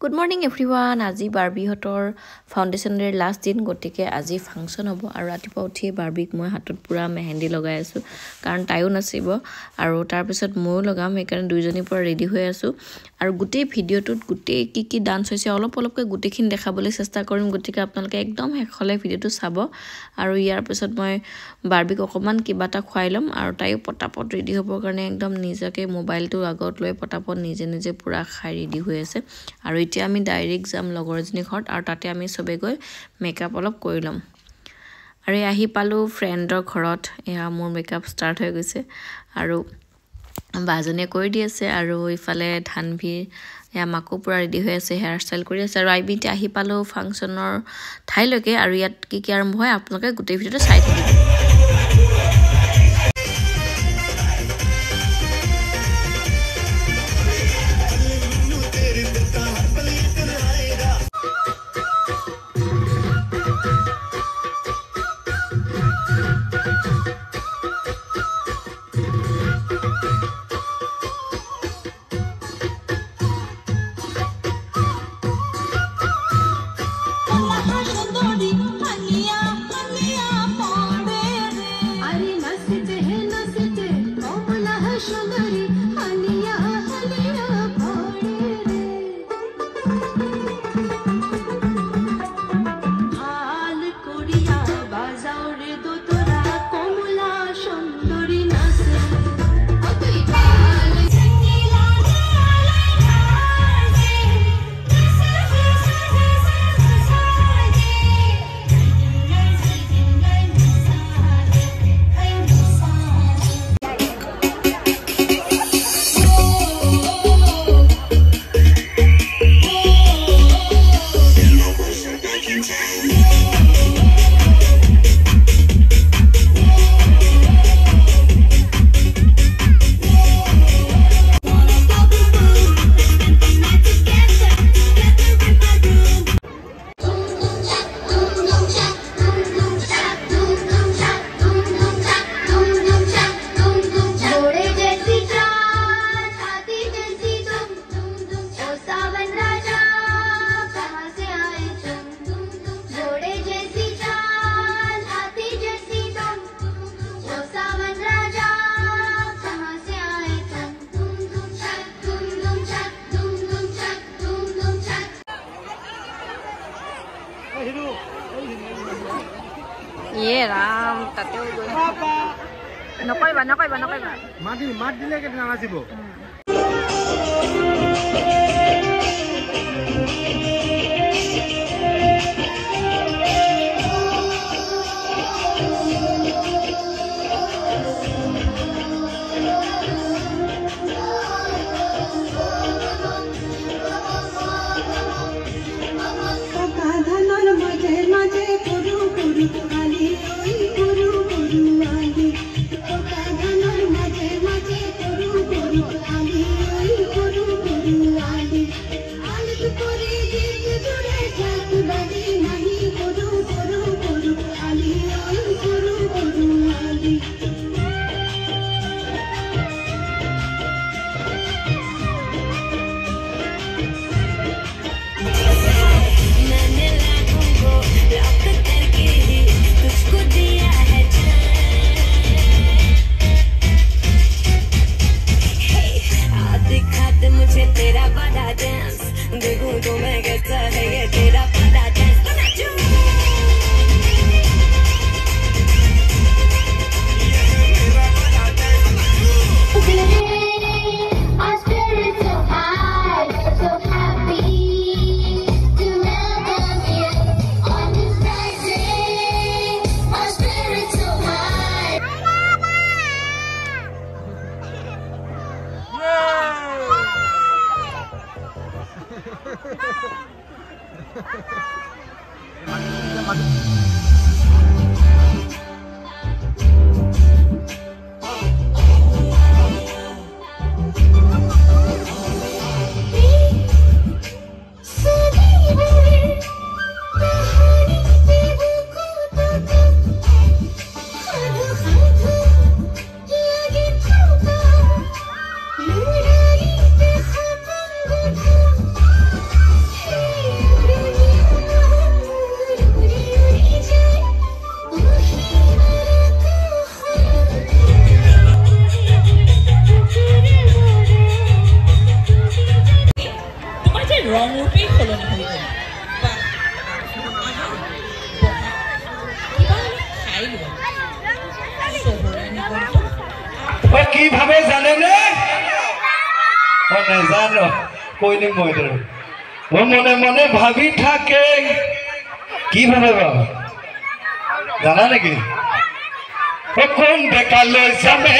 Good morning everyone. আজি Barbie হতৰ foundation day last দিন গটিকে আজি ফাংচন হ'ব আৰু ৰাতিপুৱা উঠি বাৰ্বিক মই হাতত পুৰা মেহেন্দি লগাই আছো কাৰণ তাইও নাচিব আৰু তাৰ পিছত মই লগাম সেইকাৰণে দুইজনী পুৰা ৰেডি হৈ আছো আৰু গোটেই ভিডিওটোত গোটেই কি ডান্স হৈছে অলপকৈ গোটেইখিনি দেখাবলৈ চেষ্টা কৰিম গটিকে আপোনালোকে একদম হেখলে ভিডিওটো চাব আৰু ইয়াৰ পিছত মই বাৰ্বিক অকমান কিবাটা খুৱাই লম আৰু তাইও পটাপট ৰেডি হ'বৰ কাৰণে একদম নিজকে মোবাইলটো আগত লৈ পটাপট নিজে পুৰা খাই ৰেডি হৈ আছে আৰু এতিয়া আমি ডাইৰেক্ট যাম লগৰজনী ঘৰত আৰু তাতে আমি সবে গৈ মেকআপ অলপ কৰি লম আৰু আহি পালো ফ্ৰেণ্ডৰ ঘৰত এয়া মোৰ মেকআপ ষ্টাৰ্ট হৈ গৈছে আৰু বাজনে কৰি দি আছে আৰু ইফালে ধানভীৰ এয়া মাকো পুৰা ৰেডি হৈ আছে হেয়াৰ ষ্টাইল কৰি আছে আৰু আইবিতে আহি পালো ফাংচনৰ ঠাইলৈকে আৰু ইয়াত কি আৰম্ভ হয় আপোনালোকে গোটেই ভিডিওটো চাই থাকিব ये राम तातेও গৈ নকইবা মাত দিলে কেনে নাচিব ৰংৰূপেই সলনি হৈ গ'ল খাই লোৱা কি ভাবে জানেনে নেজানো কৈ দিম মই মনে মনে ভাবি থাকে কি ভাবে বাৰু জানা নেকি কোন বেকালৈ যাবে